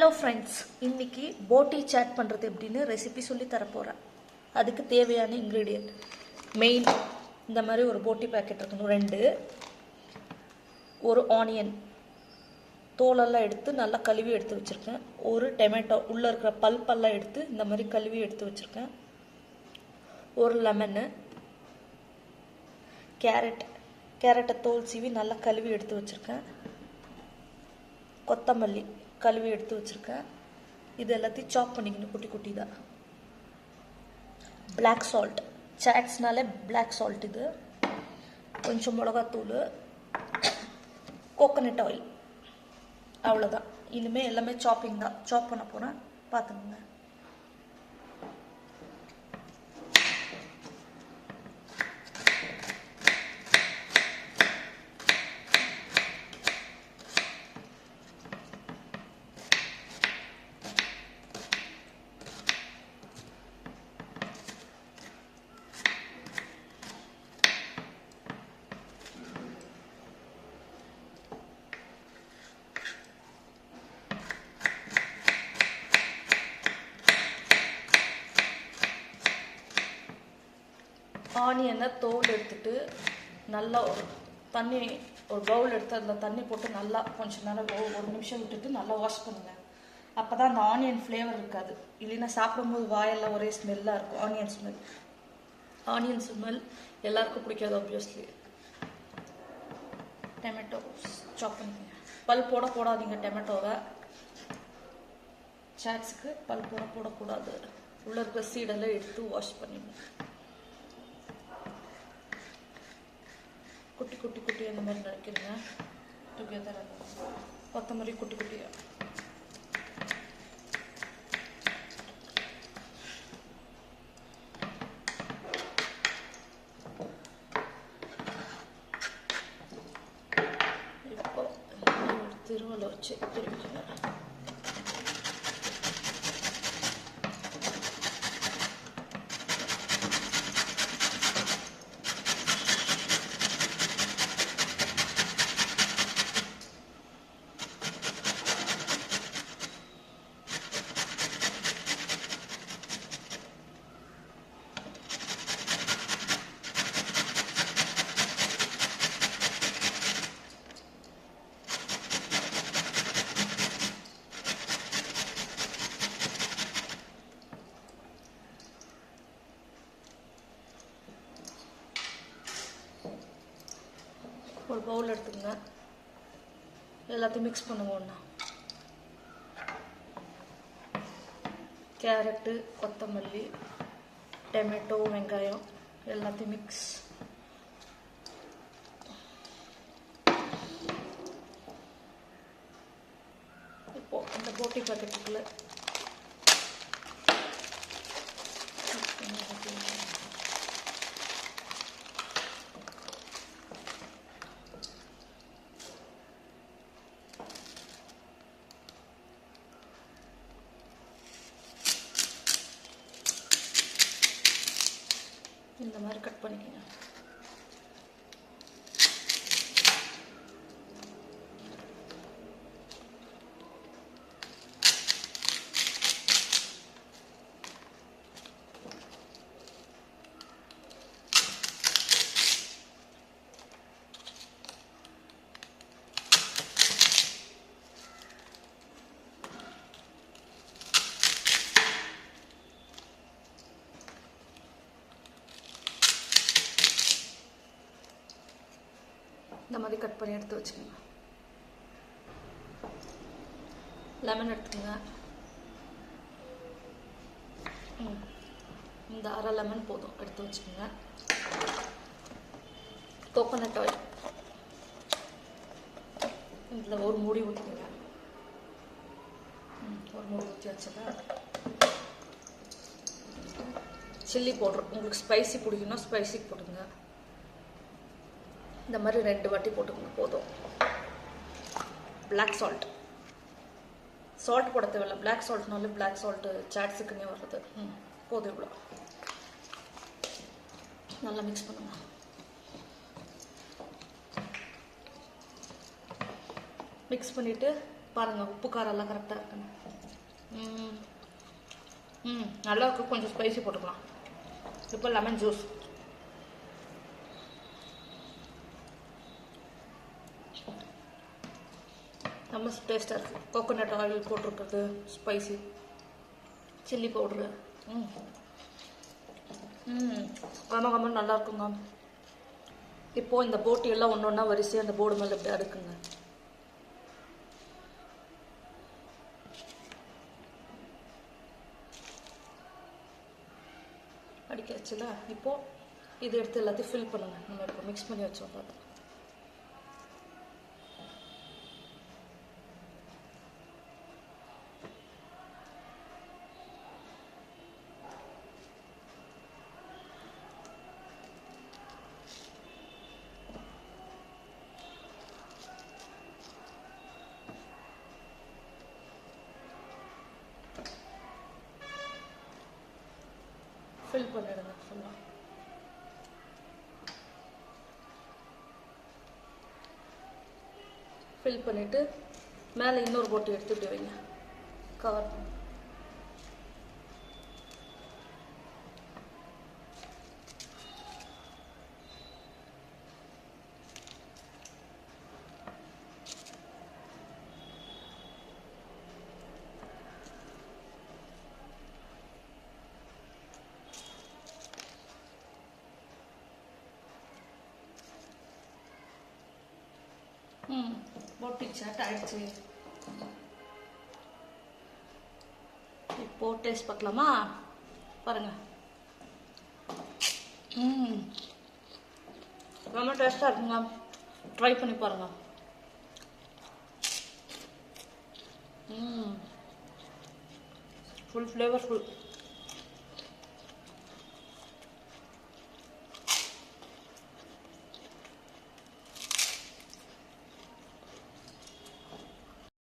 Hello friends, இன்னைக்கு போட்டி chat பண்ணுறது எப்படின்னு ரெசிபி சொல்லி தரப்போகிறேன். அதுக்கு தேவையான இன்க்ரீடியன்ட் மெயின் இந்த மாதிரி ஒரு போட்டி பேக்கெட் இருக்கணும், 2 ஒரு ஆனியன் தோலெல்லாம் எடுத்து நல்லா கழுவி எடுத்து வச்சுருக்கேன், ஒரு டொமேட்டோ உள்ளே இருக்கிற பல்பெல்லாம் எடுத்து இந்த மாதிரி கழுவி எடுத்து வச்சுருக்கேன், ஒரு லெமனு, கேரட்டை தோல் சீவி நல்லா கழுவி எடுத்து வச்சுருக்கேன், கொத்தமல்லி கழுவி எடுத்து வச்சுருக்கேன். இது எல்லாத்தையும் சாப் பண்ணிக்கணும் குட்டி குட்டி தான். பிளாக் சால்ட், சாட்ஸ்னாலே பிளாக் சால்ட். இது கொஞ்சம் மிளகாத்தூள், கோகோனட் ஆயில், அவ்வளோதான். இனிமேல் எல்லாமே சாப்பிங் தான். சாப் பண்ண போகிறேன், பார்த்துக்கோங்க. ஆனியனை தோல் எடுத்துட்டு நல்லா ஒரு பவுல் எடுத்து அதில் தண்ணி போட்டு நல்லா கொஞ்சம் நேரம் 1 நிமிஷம் விட்டுட்டு நல்லா வாஷ் பண்ணுங்கள். அப்போ தான் அந்த ஆனியன் ஃப்ளேவர் இருக்காது. இல்லைன்னா சாப்பிடும்போது வாயெல்லாம் ஒரே ஸ்மெல்லாக இருக்கும். ஆனியன் ஸ்மெல் எல்லாருக்கும் பிடிக்காது ஆப்வியஸ்லி. டொமேட்டோ சாப் பண்ணிக்கோங்க. பல் போடாதீங்க டொமேட்டோவை. சாட்ஸுக்கு பல் போடக்கூடாது. உள்ள இருக்கிற சீடெல்லாம் எடுத்து வாஷ் பண்ணிடணும். குட்டி குட்டி குட்டி அந்த மாதிரி நறுக்கிடுங்க. டுகெதர் கொத்தமல்லி குட்டி குட்டியாக. இப்போ திருவலை வச்சு திரும்பிக்கங்க. ஒரு பவுல் எடுத்துக்கங்க. எல்லாத்தையும் மிக்ஸ் பண்ணுங்க. ஒன்றா கேரட்டு, கொத்தமல்லி, டொமேட்டோ, வெங்காயம் எல்லாத்தையும் மிக்ஸ். இப்போ அந்த போட்டி பாக்கெட்டுக்குள்ள இந்த மாதிரி கட் பண்ணிக்கங்க. இந்த மாதிரி கட் பண்ணி எடுத்து வச்சுக்கோங்க. லெமன் எடுத்துக்கோங்க. இந்த அரை லெமன் போதும், எடுத்து வச்சுக்கோங்க. கோகோனட் ஆயில் இதில் ஒரு மூடி ஊற்றிக்கோங்க. ஒரு மூடி ஊற்றி வச்சுருக்கேன். சில்லி பவுடர், உங்களுக்கு ஸ்பைசி பிடிக்குன்னா ஸ்பைசி போட்டுங்க. இந்த மாதிரி 2 வாட்டி போட்டுக்கோங்க, போதும். பிளாக் சால்ட் போட தேவையில்லை. பிளாக் சால்ட்னாலே பிளாக் சால்ட்டு சாட்ஸுக்குன்னே வர்றது. போதும். இவ்வளோ நல்லா மிக்ஸ் பண்ணுங்க. மிக்ஸ் பண்ணிவிட்டு பாருங்கள், உப்பு காரம் எல்லாம் கரெக்டாக இருக்குன்னு. நல்லா இருக்கும். கொஞ்சம் ஸ்பைசி போட்டுக்கலாம். இப்போ லெமன் ஜூஸ். ரொம்ப டேஸ்ட்டாக இருக்குது. கோகோனட் ஆயில் போட்டிருக்கிறது, ஸ்பைசி சில்லி பவுட்ரு. கம்ம நல்லா இருக்குங்க. இப்போது இந்த போட்டி எல்லாம் ஒன்று ஒன்றா வரிசையாக அந்த போர்டு மேலே இப்படி அடுக்குங்க. அடிக்காச்சுல. இப்போது இது எடுத்து எல்லாத்தையும் ஃபில் பண்ணுங்க. நம்ம இப்போ மிக்ஸ் பண்ணி வச்சோம். அதை ஃபில் பண்ணிடுங்க ஃபுல்லாக. ஃபில் பண்ணிவிட்டு மேலே இன்னொரு போட்டு எடுத்து இப்படி வைங்க. கவர் பண்ணி போட்டி சாட் ஆயிடுச்சு. இப்போ டேஸ்ட் பார்க்கலாமா? பாருங்க. ரொம்ப டேஸ்டாக இருக்குங்க. ட்ரை பண்ணி பாருங்க. Full flavourful.